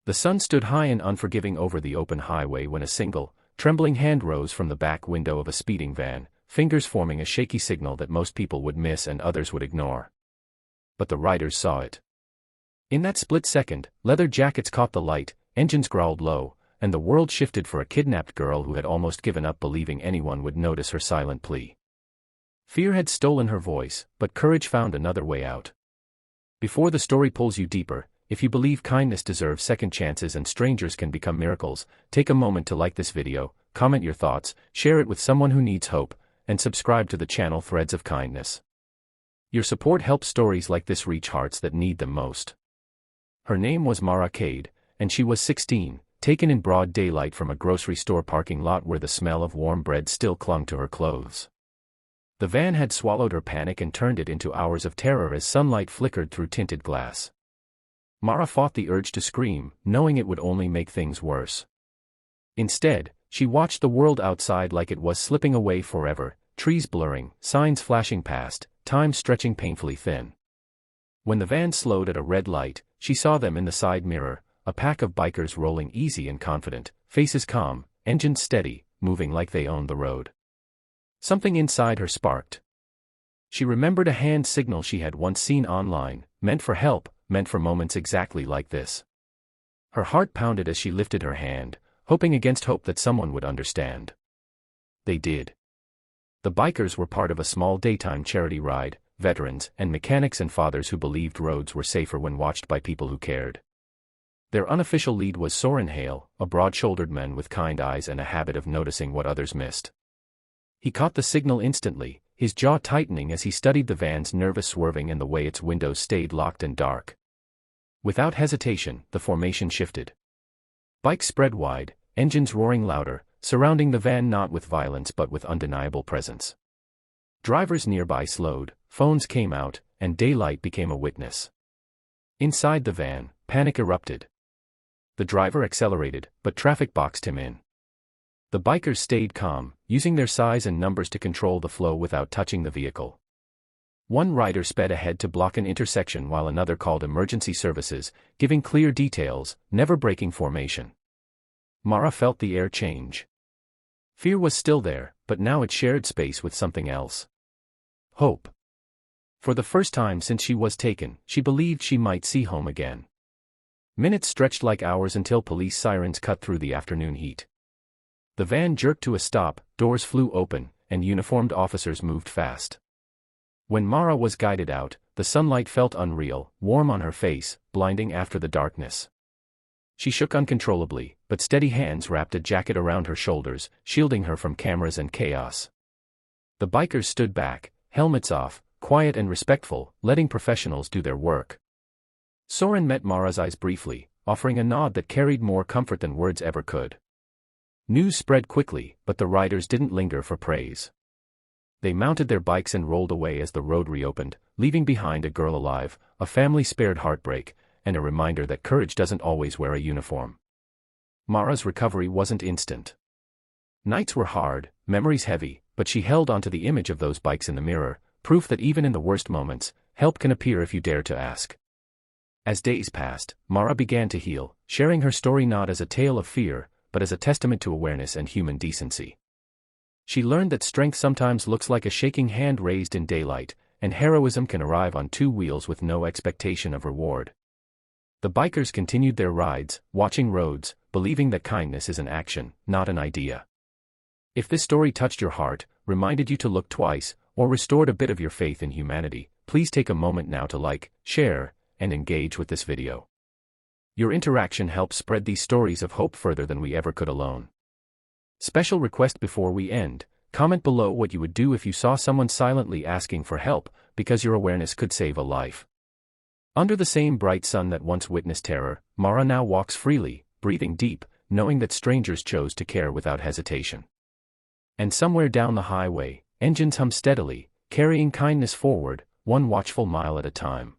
The sun stood high and unforgiving over the open highway when a single, trembling hand rose from the back window of a speeding van, fingers forming a shaky signal that most people would miss and others would ignore. But the riders saw it. In that split second, leather jackets caught the light, engines growled low, and the world shifted for a kidnapped girl who had almost given up believing anyone would notice her silent plea. Fear had stolen her voice, but courage found another way out. Before the story pulls you deeper, if you believe kindness deserves second chances and strangers can become miracles, take a moment to like this video, comment your thoughts, share it with someone who needs hope, and subscribe to the channel Threads of Kindness. Your support helps stories like this reach hearts that need them most. Her name was Mara Cade, and she was 16, taken in broad daylight from a grocery store parking lot where the smell of warm bread still clung to her clothes. The van had swallowed her panic and turned it into hours of terror as sunlight flickered through tinted glass. Mara fought the urge to scream, knowing it would only make things worse. Instead, she watched the world outside like it was slipping away forever, trees blurring, signs flashing past, time stretching painfully thin. When the van slowed at a red light, she saw them in the side mirror, a pack of bikers rolling easy and confident, faces calm, engines steady, moving like they owned the road. Something inside her sparked. She remembered a hand signal she had once seen online, meant for help, meant for moments exactly like this. Her heart pounded as she lifted her hand, hoping against hope that someone would understand. They did. The bikers were part of a small daytime charity ride, veterans and mechanics and fathers who believed roads were safer when watched by people who cared. Their unofficial lead was Soren Hale, a broad-shouldered man with kind eyes and a habit of noticing what others missed. He caught the signal instantly, his jaw tightening as he studied the van's nervous swerving and the way its windows stayed locked and dark. Without hesitation, the formation shifted. Bikes spread wide, engines roaring louder, surrounding the van not with violence but with undeniable presence. Drivers nearby slowed, phones came out, and daylight became a witness. Inside the van, panic erupted. The driver accelerated, but traffic boxed him in. The bikers stayed calm, using their size and numbers to control the flow without touching the vehicle. One rider sped ahead to block an intersection while another called emergency services, giving clear details, never breaking formation. Mara felt the air change. Fear was still there, but now it shared space with something else. Hope. For the first time since she was taken, she believed she might see home again. Minutes stretched like hours until police sirens cut through the afternoon heat. The van jerked to a stop, doors flew open, and uniformed officers moved fast. When Mara was guided out, the sunlight felt unreal, warm on her face, blinding after the darkness. She shook uncontrollably, but steady hands wrapped a jacket around her shoulders, shielding her from cameras and chaos. The bikers stood back, helmets off, quiet and respectful, letting professionals do their work. Soren met Mara's eyes briefly, offering a nod that carried more comfort than words ever could. News spread quickly, but the riders didn't linger for praise. They mounted their bikes and rolled away as the road reopened, leaving behind a girl alive, a family spared heartbreak, and a reminder that courage doesn't always wear a uniform. Mara's recovery wasn't instant. Nights were hard, memories heavy, but she held onto the image of those bikes in the mirror, proof that even in the worst moments, help can appear if you dare to ask. As days passed, Mara began to heal, sharing her story not as a tale of fear, but as a testament to awareness and human decency. She learned that strength sometimes looks like a shaking hand raised in daylight, and heroism can arrive on two wheels with no expectation of reward. The bikers continued their rides, watching roads, believing that kindness is an action, not an idea. If this story touched your heart, reminded you to look twice, or restored a bit of your faith in humanity, please take a moment now to like, share, and engage with this video. Your interaction helps spread these stories of hope further than we ever could alone. Special request before we end, comment below what you would do if you saw someone silently asking for help, because your awareness could save a life. Under the same bright sun that once witnessed terror, Mara now walks freely, breathing deep, knowing that strangers chose to care without hesitation. And somewhere down the highway, engines hum steadily, carrying kindness forward, one watchful mile at a time.